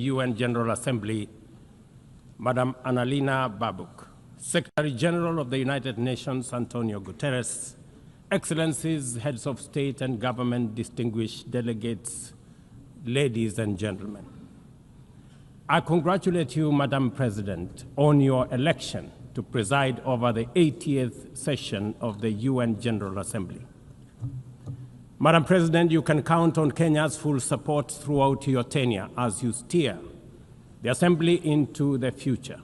UN General Assembly, Madam Annalena Baerbock, Secretary General of the United Nations, Antonio Guterres, Excellencies, Heads of State and Government, distinguished delegates, ladies and gentlemen. I congratulate you, Madam President, on your election to preside over the 80th session of the UN General Assembly. Madam President, you can count on Kenya's full support throughout your tenure as you steer the Assembly into the future.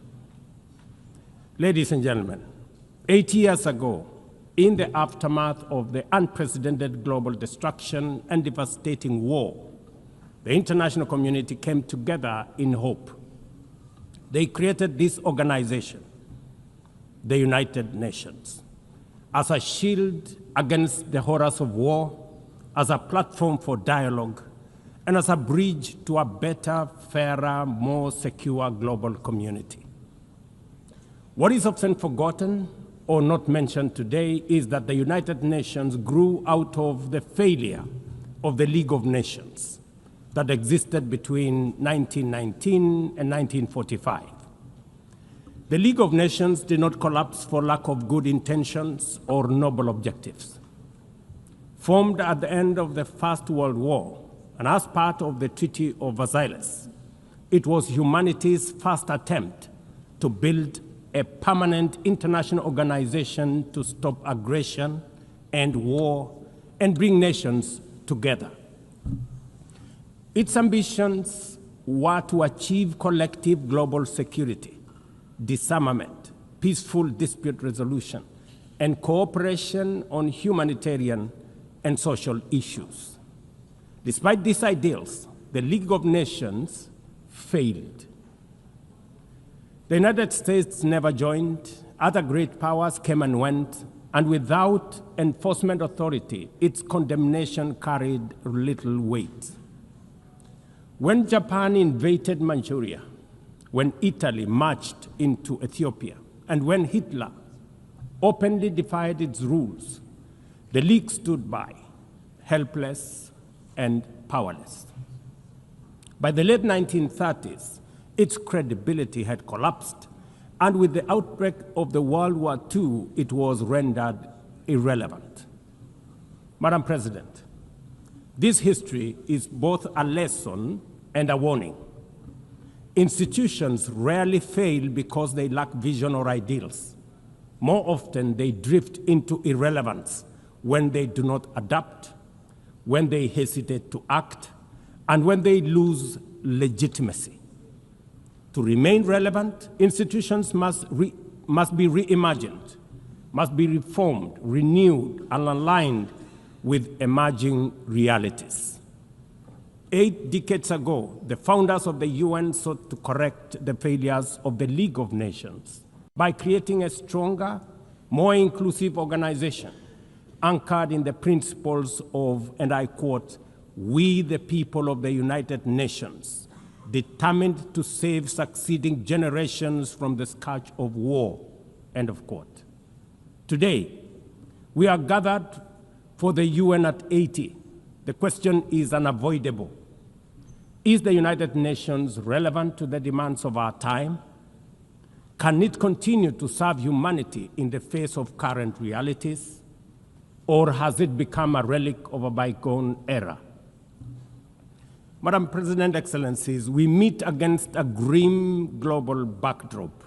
Ladies and gentlemen, 8 years ago, in the aftermath of the unprecedented global destruction and devastating war, the international community came together in hope. They created this organization, the United Nations, as a shield against the horrors of war, as a platform for dialogue, and as a bridge to a better, fairer, more secure global community. What is often forgotten or not mentioned today is that the United Nations grew out of the failure of the League of Nations that existed between 1919 and 1945. The League of Nations did not collapse for lack of good intentions or noble objectives. Formed at the end of the First World War and as part of the Treaty of Versailles, it was humanity's first attempt to build a permanent international organization to stop aggression and war and bring nations together. Its ambitions were to achieve collective global security, disarmament, peaceful dispute resolution, and cooperation on humanitarian and social issues. Despite these ideals, the League of Nations failed. The United States never joined, other great powers came and went, and without enforcement authority, its condemnation carried little weight. When Japan invaded Manchuria, when Italy marched into Ethiopia, and when Hitler openly defied its rules, the League stood by, helpless and powerless. By the late 1930s, its credibility had collapsed, and with the outbreak of the World War II, it was rendered irrelevant. Madam President, this history is both a lesson and a warning. Institutions rarely fail because they lack vision or ideals. More often, they drift into irrelevance when they do not adapt, when they hesitate to act, and when they lose legitimacy. To remain relevant, institutions must be reimagined, must be reformed, renewed, and aligned with emerging realities. 8 decades ago, the founders of the UN sought to correct the failures of the League of Nations by creating a stronger, more inclusive organization anchored in the principles of, and I quote, "We the people of the United Nations, determined to save succeeding generations from the scourge of war," end of quote. Today, we are gathered for the UN at 80. The question is unavoidable. Is the United Nations relevant to the demands of our time? Can it continue to serve humanity in the face of current realities? Or has it become a relic of a bygone era? Madam President, Excellencies, we meet against a grim global backdrop.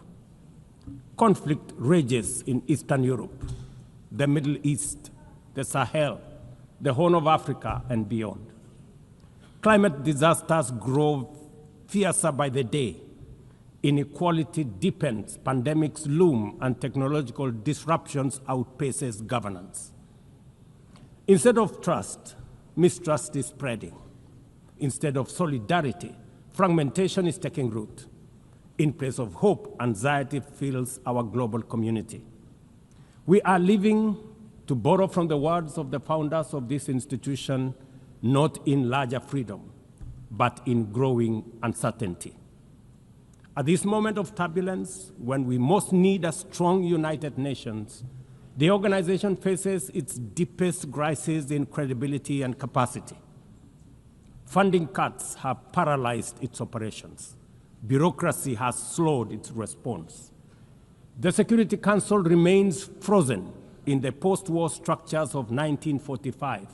Conflict rages in Eastern Europe, the Middle East, the Sahel, the Horn of Africa, and beyond. Climate disasters grow fiercer by the day. Inequality deepens, pandemics loom, and technological disruptions outpaces governance. Instead of trust, mistrust is spreading. Instead of solidarity, fragmentation is taking root. In place of hope, anxiety fills our global community. We are living, to borrow from the words of the founders of this institution, not in larger freedom, but in growing uncertainty. At this moment of turbulence, when we most need a strong United Nations, the organization faces its deepest crisis in credibility and capacity. Funding cuts have paralyzed its operations. Bureaucracy has slowed its response. The Security Council remains frozen in the post-war structures of 1945,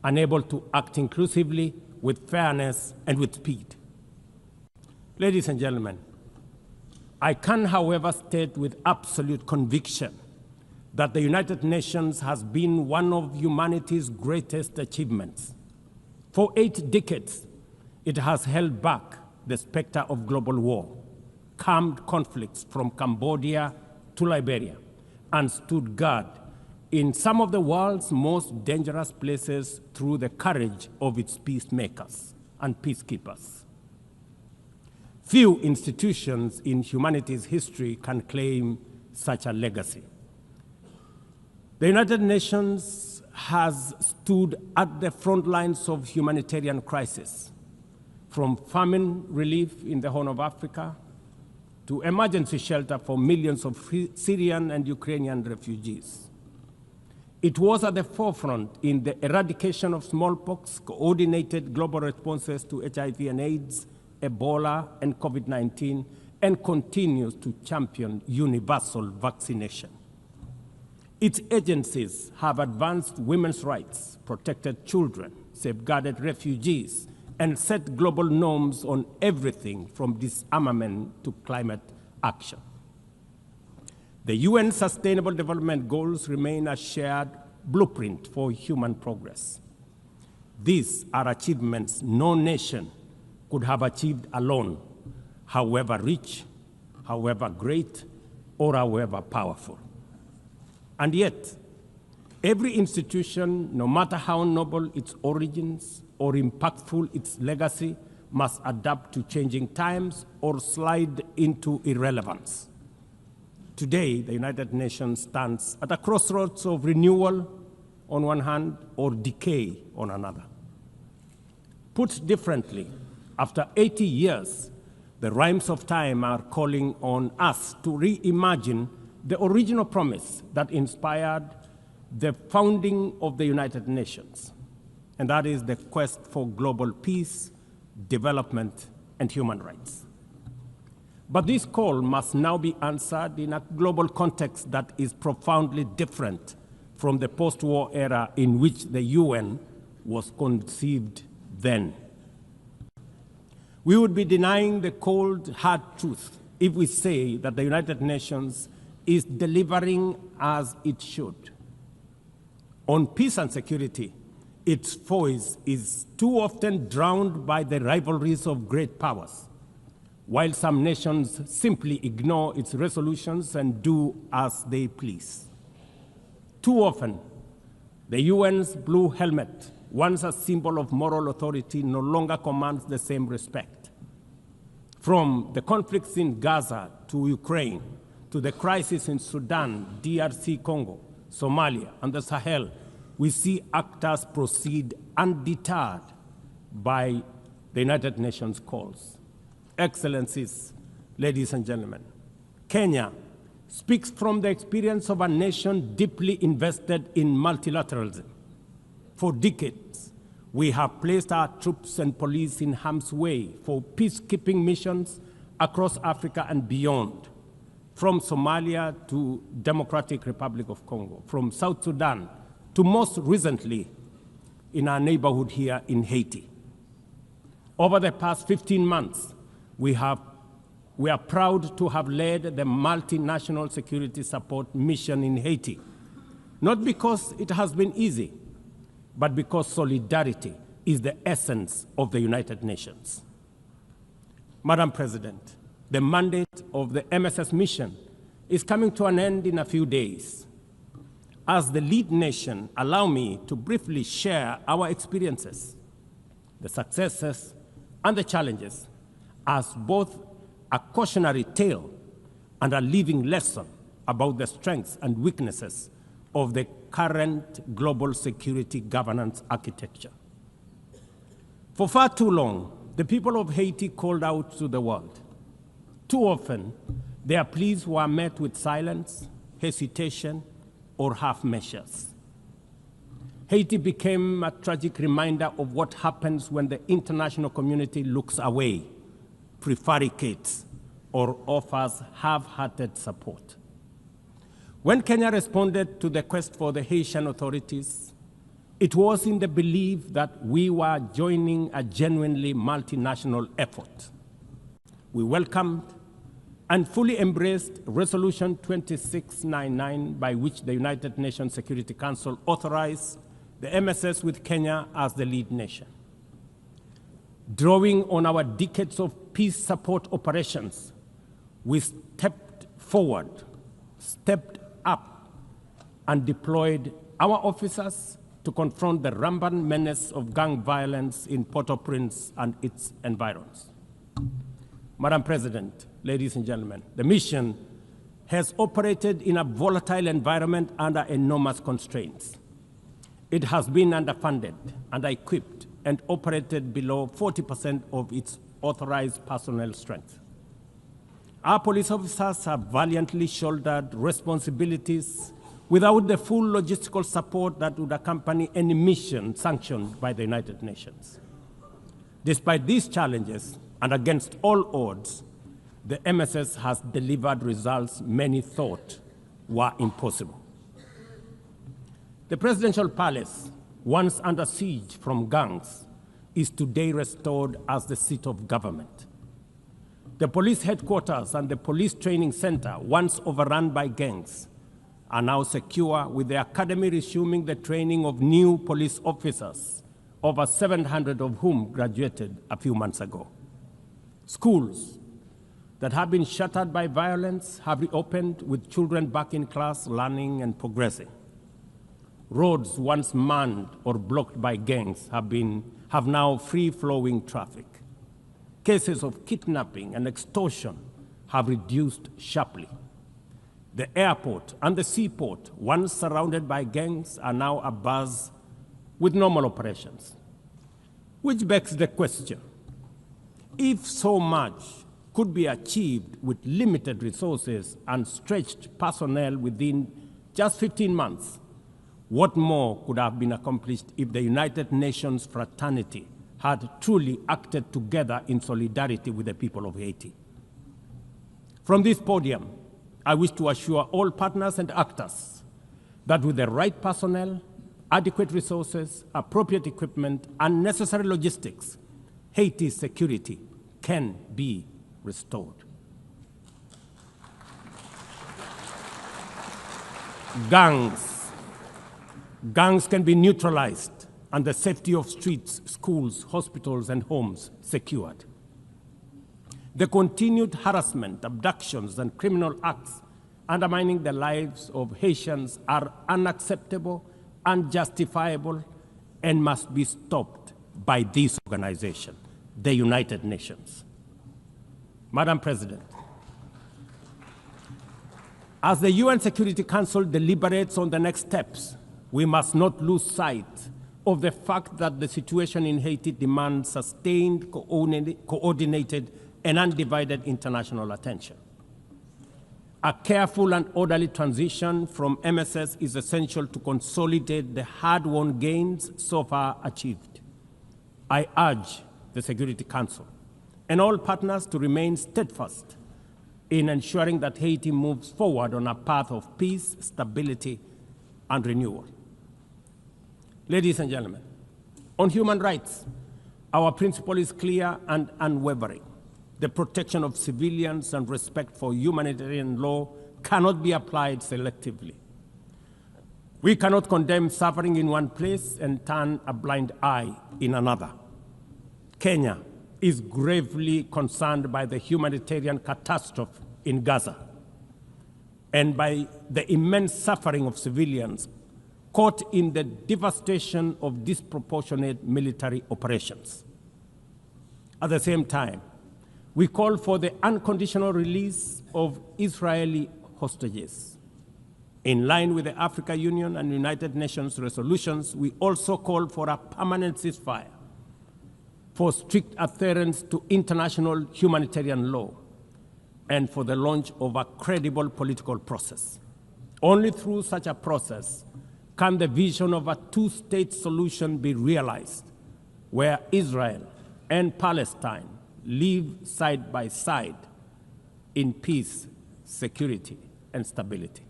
unable to act inclusively, with fairness, and with speed. Ladies and gentlemen, I can, however, state with absolute conviction that the United Nations has been one of humanity's greatest achievements. For 8 decades, it has held back the specter of global war, calmed conflicts from Cambodia to Liberia, and stood guard in some of the world's most dangerous places through the courage of its peacemakers and peacekeepers. Few institutions in humanity's history can claim such a legacy. The United Nations has stood at the front lines of humanitarian crisis, from famine relief in the Horn of Africa to emergency shelter for millions of Syrian and Ukrainian refugees. It was at the forefront in the eradication of smallpox, coordinated global responses to HIV and AIDS, Ebola, and COVID-19, and continues to champion universal vaccination. Its agencies have advanced women's rights, protected children, safeguarded refugees, and set global norms on everything from disarmament to climate action. The UN Sustainable Development Goals remain a shared blueprint for human progress. These are achievements no nation could have achieved alone, however rich, however great, or however powerful. And yet, every institution, no matter how noble its origins or impactful its legacy, must adapt to changing times or slide into irrelevance. Today, the United Nations stands at a crossroads of renewal on one hand or decay on another. Put differently, after 80 years, the rhymes of time are calling on us to reimagine the original promise that inspired the founding of the United Nations, and that is the quest for global peace, development, and human rights. But this call must now be answered in a global context that is profoundly different from the post-war era in which the UN was conceived then. We would be denying the cold, hard truth if we say that the United Nations is delivering as it should. On peace and security, its voice is too often drowned by the rivalries of great powers, while some nations simply ignore its resolutions and do as they please. Too often, the UN's blue helmet, once a symbol of moral authority, no longer commands the same respect. From the conflicts in Gaza to Ukraine, to the crisis in Sudan, DRC Congo, Somalia, and the Sahel, we see actors proceed undeterred by the United Nations calls. Excellencies, ladies and gentlemen, Kenya speaks from the experience of a nation deeply invested in multilateralism. For decades, we have placed our troops and police in harm's way for peacekeeping missions across Africa and beyond, from Somalia to Democratic Republic of Congo, from South Sudan to most recently in our neighborhood here in Haiti. Over the past 15 months, we are proud to have led the multinational security support mission in Haiti, not because it has been easy, but because solidarity is the essence of the United Nations. Madam President, the mandate of the MSS mission is coming to an end in a few days. As the lead nation, allow me to briefly share our experiences, the successes and the challenges, as both a cautionary tale and a living lesson about the strengths and weaknesses of the current global security governance architecture. For far too long, the people of Haiti called out to the world. Too often, their pleas were met with silence, hesitation, or half measures. Haiti became a tragic reminder of what happens when the international community looks away, prevaricates, or offers half-hearted support. When Kenya responded to the quest for the Haitian authorities, it was in the belief that we were joining a genuinely multinational effort. We welcomed and fully embraced Resolution 2699, by which the United Nations Security Council authorized the MSS with Kenya as the lead nation. Drawing on our decades of peace support operations, we stepped forward, stepped up, and deployed our officers to confront the rampant menace of gang violence in Port-au-Prince and its environs. Madam President, ladies and gentlemen, the mission has operated in a volatile environment under enormous constraints. It has been underfunded, under-equipped, and operated below 40% of its authorized personnel strength. Our police officers have valiantly shouldered responsibilities without the full logistical support that would accompany any mission sanctioned by the United Nations. Despite these challenges, and against all odds, the MSS has delivered results many thought were impossible. The presidential palace, once under siege from gangs, is today restored as the seat of government. The police headquarters and the police training center, once overrun by gangs, are now secure, with the academy resuming the training of new police officers, over 700 of whom graduated a few months ago. Schools that have been shattered by violence have reopened, with children back in class, learning and progressing. Roads once manned or blocked by gangs have now free-flowing traffic. Cases of kidnapping and extortion have reduced sharply. The airport and the seaport, once surrounded by gangs, are now abuzz with normal operations. Which begs the question, if so much could be achieved with limited resources and stretched personnel within just 15 months, what more could have been accomplished if the United Nations fraternity had truly acted together in solidarity with the people of Haiti? From this podium, I wish to assure all partners and actors that with the right personnel, adequate resources, appropriate equipment, and necessary logistics, Haiti's security can be restored. Gangs can be neutralized and the safety of streets, schools, hospitals, and homes secured. The continued harassment, abductions, and criminal acts undermining the lives of Haitians are unacceptable, unjustifiable, and must be stopped by this organization, the United Nations. Madam President, as the UN Security Council deliberates on the next steps, we must not lose sight of the fact that the situation in Haiti demands sustained, coordinated, and undivided international attention. A careful and orderly transition from MSS is essential to consolidate the hard-won gains so far achieved. I urge the Security Council and all partners to remain steadfast in ensuring that Haiti moves forward on a path of peace, stability, and renewal. Ladies and gentlemen, on human rights, our principle is clear and unwavering. The protection of civilians and respect for humanitarian law cannot be applied selectively. We cannot condemn suffering in one place and turn a blind eye in another. Kenya is gravely concerned by the humanitarian catastrophe in Gaza and by the immense suffering of civilians caught in the devastation of disproportionate military operations. At the same time, we call for the unconditional release of Israeli hostages. In line with the African Union and United Nations resolutions, we also call for a permanent ceasefire, for strict adherence to international humanitarian law, and for the launch of a credible political process. Only through such a process can the vision of a two-state solution be realized, where Israel and Palestine live side by side in peace, security, and stability.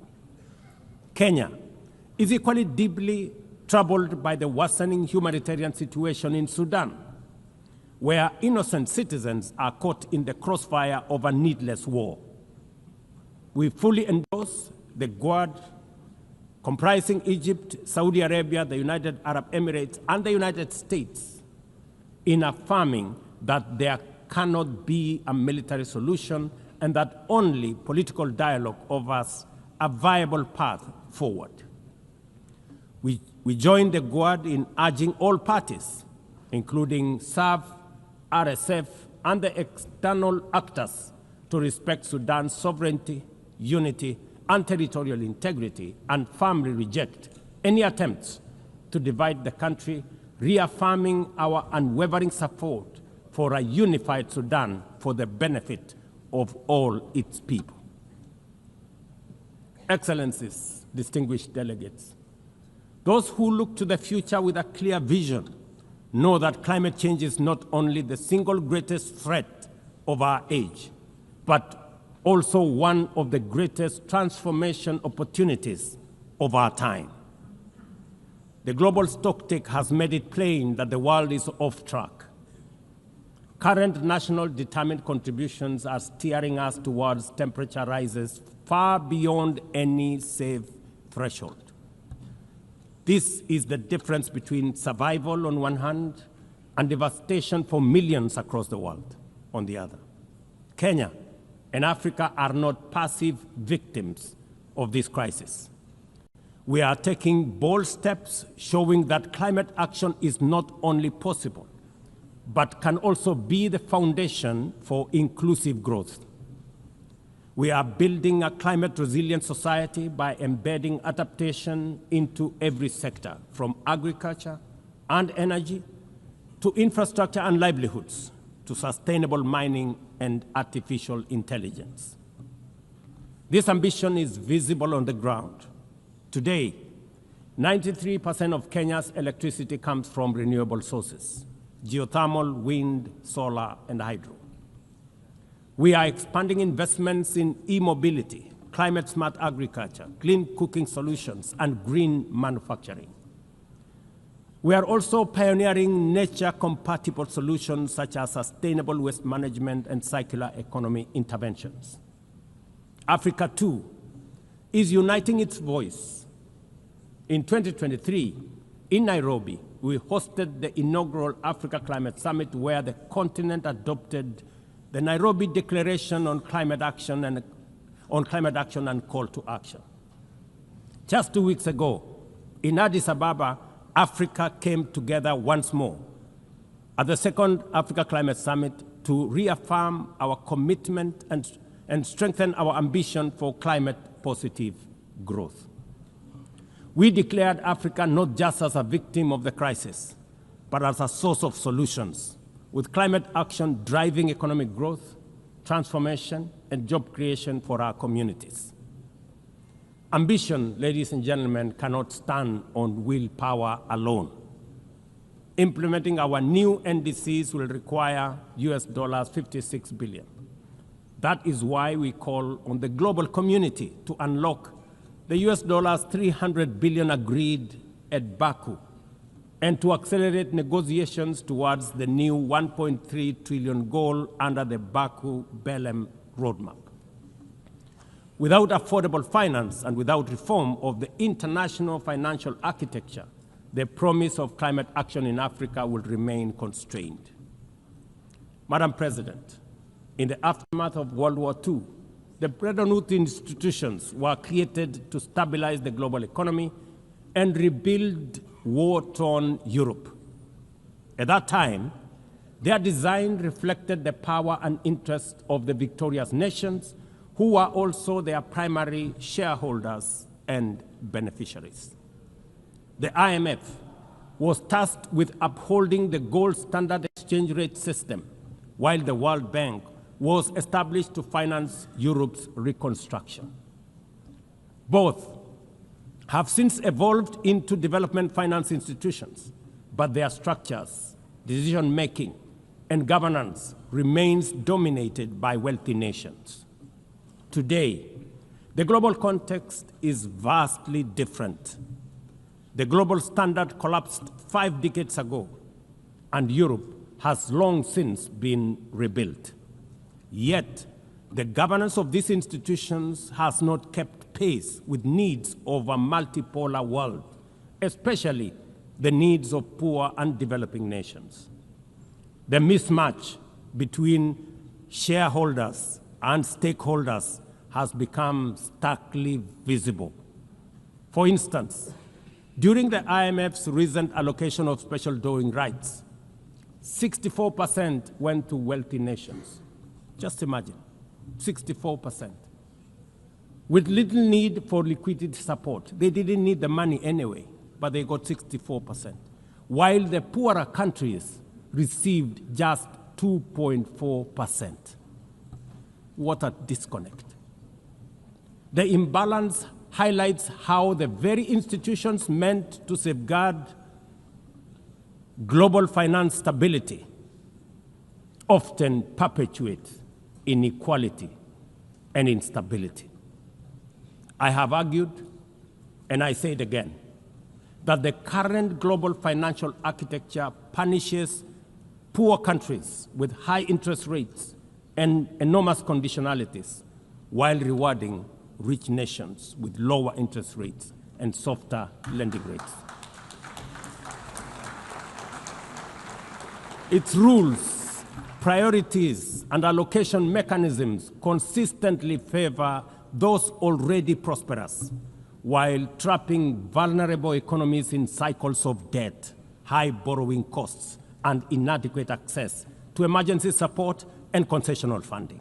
Kenya is equally deeply troubled by the worsening humanitarian situation in Sudan, where innocent citizens are caught in the crossfire of a needless war. We fully endorse the Quad, comprising Egypt, Saudi Arabia, the United Arab Emirates, and the United States, in affirming that there cannot be a military solution and that only political dialogue offers a viable path forward. We join the Quad in urging all parties, including SAF, RSF, and the external actors, to respect Sudan's sovereignty, unity, and territorial integrity, and firmly reject any attempts to divide the country, reaffirming our unwavering support for a unified Sudan for the benefit of all its people. Excellencies, distinguished delegates, those who look to the future with a clear vision know that climate change is not only the single greatest threat of our age, but also one of the greatest transformation opportunities of our time. The global stocktake has made it plain that the world is off track. Current national determined contributions are steering us towards temperature rises far beyond any safe threshold. This is the difference between survival on one hand and devastation for millions across the world on the other. Kenya and Africa are not passive victims of this crisis. We are taking bold steps showing that climate action is not only possible, but can also be the foundation for inclusive growth. We are building a climate-resilient society by embedding adaptation into every sector, from agriculture and energy to infrastructure and livelihoods, to sustainable mining and artificial intelligence. This ambition is visible on the ground. Today, 93% of Kenya's electricity comes from renewable sources: geothermal, wind, solar, and hydro. We are expanding investments in e-mobility, climate-smart agriculture, clean cooking solutions, and green manufacturing. We are also pioneering nature-compatible solutions such as sustainable waste management and circular economy interventions. Africa, too, is uniting its voice. In 2023, in Nairobi, we hosted the inaugural Africa Climate Summit, where the continent adopted the Nairobi Declaration on Climate Action and Call to Action. Just 2 weeks ago, in Addis Ababa, Africa came together once more at the second Africa Climate Summit to reaffirm our commitment and strengthen our ambition for climate-positive growth. We declared Africa not just as a victim of the crisis, but as a source of solutions, with climate action driving economic growth, transformation, and job creation for our communities. Ambition, ladies and gentlemen, cannot stand on willpower alone. Implementing our new NDCs will require $56 billion. That is why we call on the global community to unlock the $300 billion agreed at Baku, and to accelerate negotiations towards the new $1.3 trillion goal under the Baku-Belém roadmap. Without affordable finance and without reform of the international financial architecture, the promise of climate action in Africa will remain constrained. Madam President, in the aftermath of World War II, the Bretton Woods institutions were created to stabilize the global economy and rebuild war-torn Europe. At that time, their design reflected the power and interest of the victorious nations, who were also their primary shareholders and beneficiaries. The IMF was tasked with upholding the gold standard exchange rate system, while the World Bank was established to finance Europe's reconstruction. Both have since evolved into development finance institutions, but their structures, decision-making, and governance remains dominated by wealthy nations. Today, the global context is vastly different. The global standard collapsed 5 decades ago, and Europe has long since been rebuilt. Yet, the governance of these institutions has not kept pace with needs of a multipolar world, especially the needs of poor and developing nations. The mismatch between shareholders and stakeholders has become starkly visible. For instance, during the IMF's recent allocation of special drawing rights, 64% went to wealthy nations. Just imagine, 64%. With little need for liquidity support. They didn't need the money anyway, but they got 64%. While the poorer countries received just 2.4%. What a disconnect. The imbalance highlights how the very institutions meant to safeguard global finance stability often perpetuate inequality and instability. I have argued, and I say it again, that the current global financial architecture punishes poor countries with high interest rates and enormous conditionalities while rewarding rich nations with lower interest rates and softer lending rates. Its rules, priorities, and allocation mechanisms consistently favor those already prosperous, while trapping vulnerable economies in cycles of debt, high borrowing costs, and inadequate access to emergency support and concessional funding.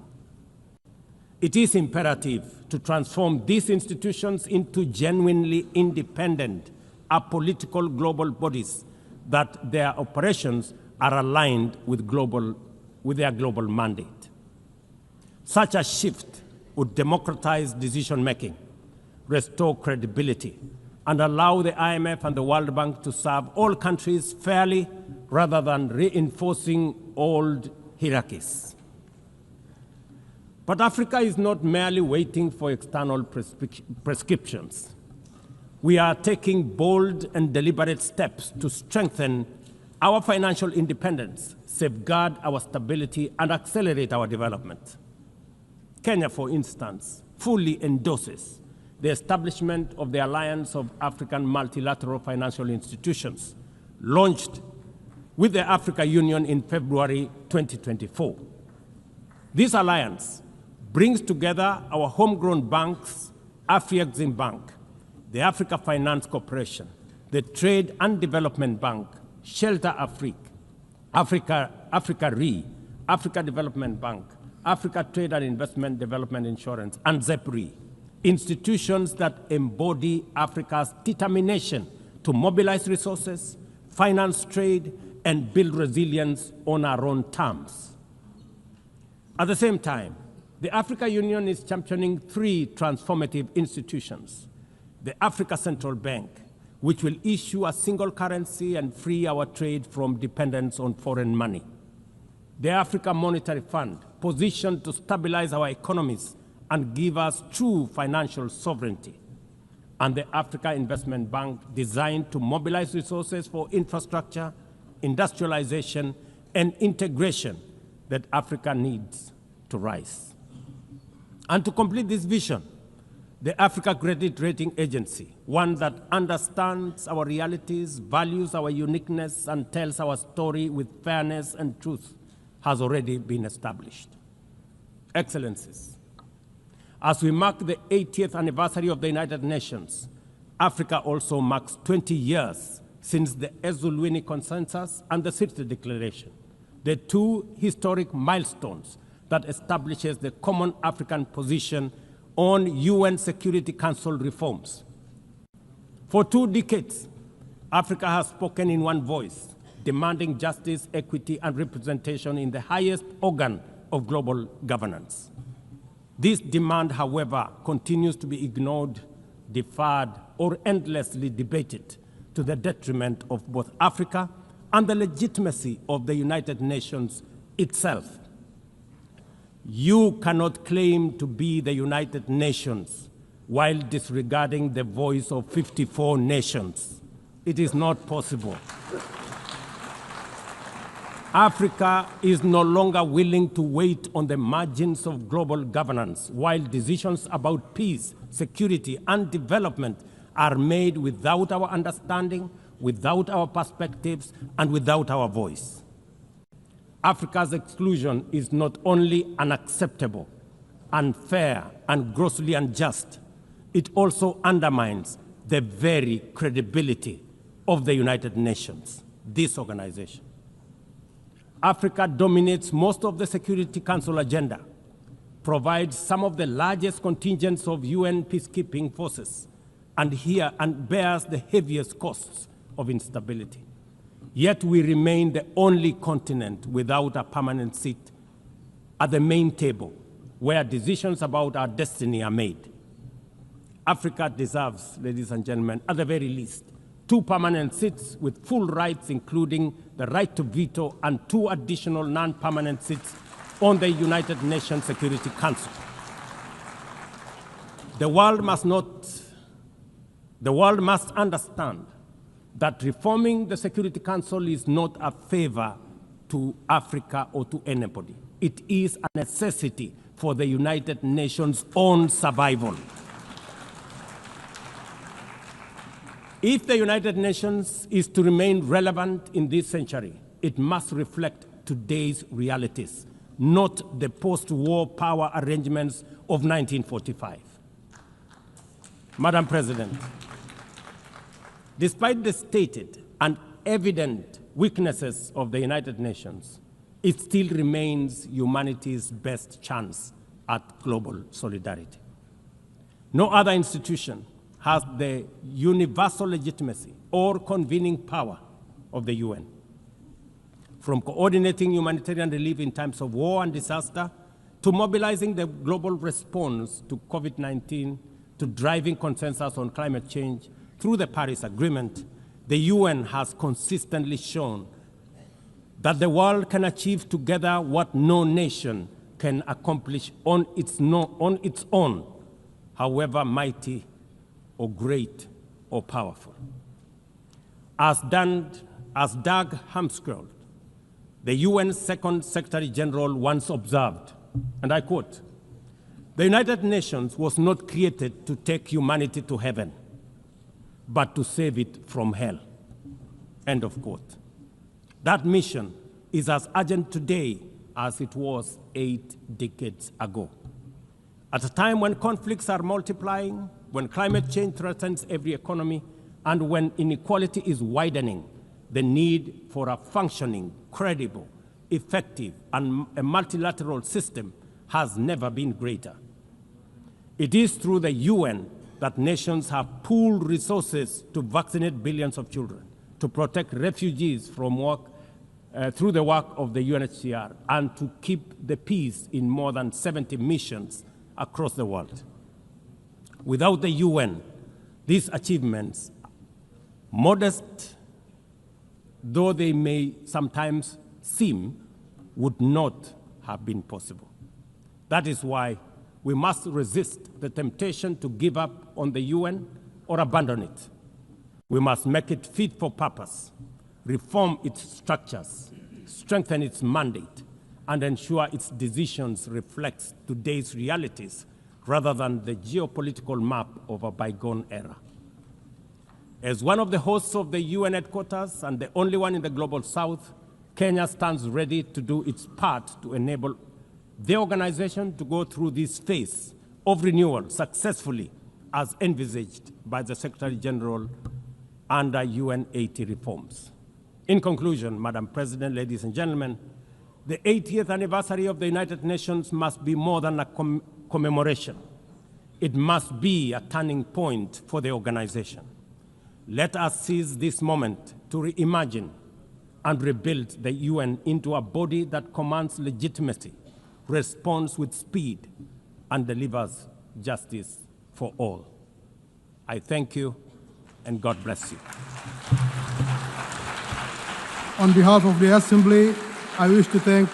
It is imperative to transform these institutions into genuinely independent, apolitical global bodies that their operations are aligned with their global mandate. Such a shift would democratize decision-making, restore credibility, and allow the IMF and the World Bank to serve all countries fairly rather than reinforcing old hierarchies. But Africa is not merely waiting for external prescriptions. We are taking bold and deliberate steps to strengthen our financial independence, safeguard our stability, and accelerate our development. Kenya, for instance, fully endorses the establishment of the Alliance of African Multilateral Financial Institutions, launched with the Africa Union in February 2024. This alliance brings together our homegrown banks, Afrexim Bank, the Africa Finance Corporation, the Trade and Development Bank, Shelter Africa Re, Africa Development Bank, Africa Trade and Investment Development Insurance, and ZEP-RE, institutions that embody Africa's determination to mobilize resources, finance trade, and build resilience on our own terms. At the same time, the Africa Union is championing 3 transformative institutions: the Africa Central Bank, which will issue a single currency and free our trade from dependence on foreign money; the Africa Monetary Fund, positioned to stabilize our economies and give us true financial sovereignty; and the Africa Investment Bank, designed to mobilize resources for infrastructure, industrialization, and integration that Africa needs to rise. And to complete this vision, the Africa Credit Rating Agency, one that understands our realities, values our uniqueness, and tells our story with fairness and truth, has already been established. Excellencies, as we mark the 80th anniversary of the United Nations, Africa also marks 20 years since the Ezulwini Consensus and the City Declaration, the 2 historic milestones that establishes the common African position on UN Security Council reforms. For 2 decades, Africa has spoken in one voice, demanding justice, equity, and representation in the highest organ of global governance. This demand, however, continues to be ignored, deferred, or endlessly debated to the detriment of both Africa and the legitimacy of the United Nations itself. You cannot claim to be the United Nations while disregarding the voice of 54 nations. It is not possible. Africa is no longer willing to wait on the margins of global governance while decisions about peace, security, and development are made without our understanding, without our perspectives, and without our voice. Africa's exclusion is not only unacceptable, unfair, and grossly unjust, it also undermines the very credibility of the United Nations, this organization. Africa dominates most of the Security Council agenda, provides some of the largest contingents of UN peacekeeping forces, and bears the heaviest costs of instability. Yet we remain the only continent without a permanent seat at the main table where decisions about our destiny are made. Africa deserves, ladies and gentlemen, at the very least, 2 permanent seats with full rights, including the right to veto, and 2 additional non-permanent seats on the United Nations Security Council. The world must understand that reforming the Security Council is not a favor to Africa or to anybody. It is a necessity for the United Nations' own survival. If the United Nations is to remain relevant in this century, it must reflect today's realities, not the post-war power arrangements of 1945. Madam President, despite the stated and evident weaknesses of the United Nations, it still remains humanity's best chance at global solidarity. No other institution has the universal legitimacy or convening power of the UN. From coordinating humanitarian relief in times of war and disaster, to mobilizing the global response to COVID-19, to driving consensus on climate change through the Paris Agreement, the UN has consistently shown that the world can achieve together what no nation can accomplish on its own, however mighty or great or powerful. As Dag Hammarskjöld, the UN's Second Secretary General, once observed, and I quote, "The United Nations was not created to take humanity to heaven, but to save it from hell." End of quote. That mission is as urgent today as it was 8 decades ago. At a time when conflicts are multiplying, when climate change threatens every economy, and when inequality is widening, the need for a functioning, credible, effective, and a multilateral system has never been greater. It is through the UN that nations have pooled resources to vaccinate billions of children, to protect refugees from through the work of the UNHCR, and to keep the peace in more than 70 missions across the world. Without the UN, these achievements, modest though they may sometimes seem, would not have been possible. That is why we must resist the temptation to give up on the UN or abandon it. We must make it fit for purpose, reform its structures, strengthen its mandate, and ensure its decisions reflect today's realities rather than the geopolitical map of a bygone era. As one of the hosts of the UN headquarters and the only one in the Global South, Kenya stands ready to do its part to enable the organization to go through this phase of renewal successfully as envisaged by the Secretary General under UN 80 reforms. In conclusion, Madam President, ladies and gentlemen, the 80th anniversary of the United Nations must be more than a commemoration. It must be a turning point for the organization. Let us seize this moment to reimagine and rebuild the UN into a body that commands legitimacy, responds with speed, and delivers justice for all. I thank you. and God bless you. On behalf of the Assembly, I wish to thank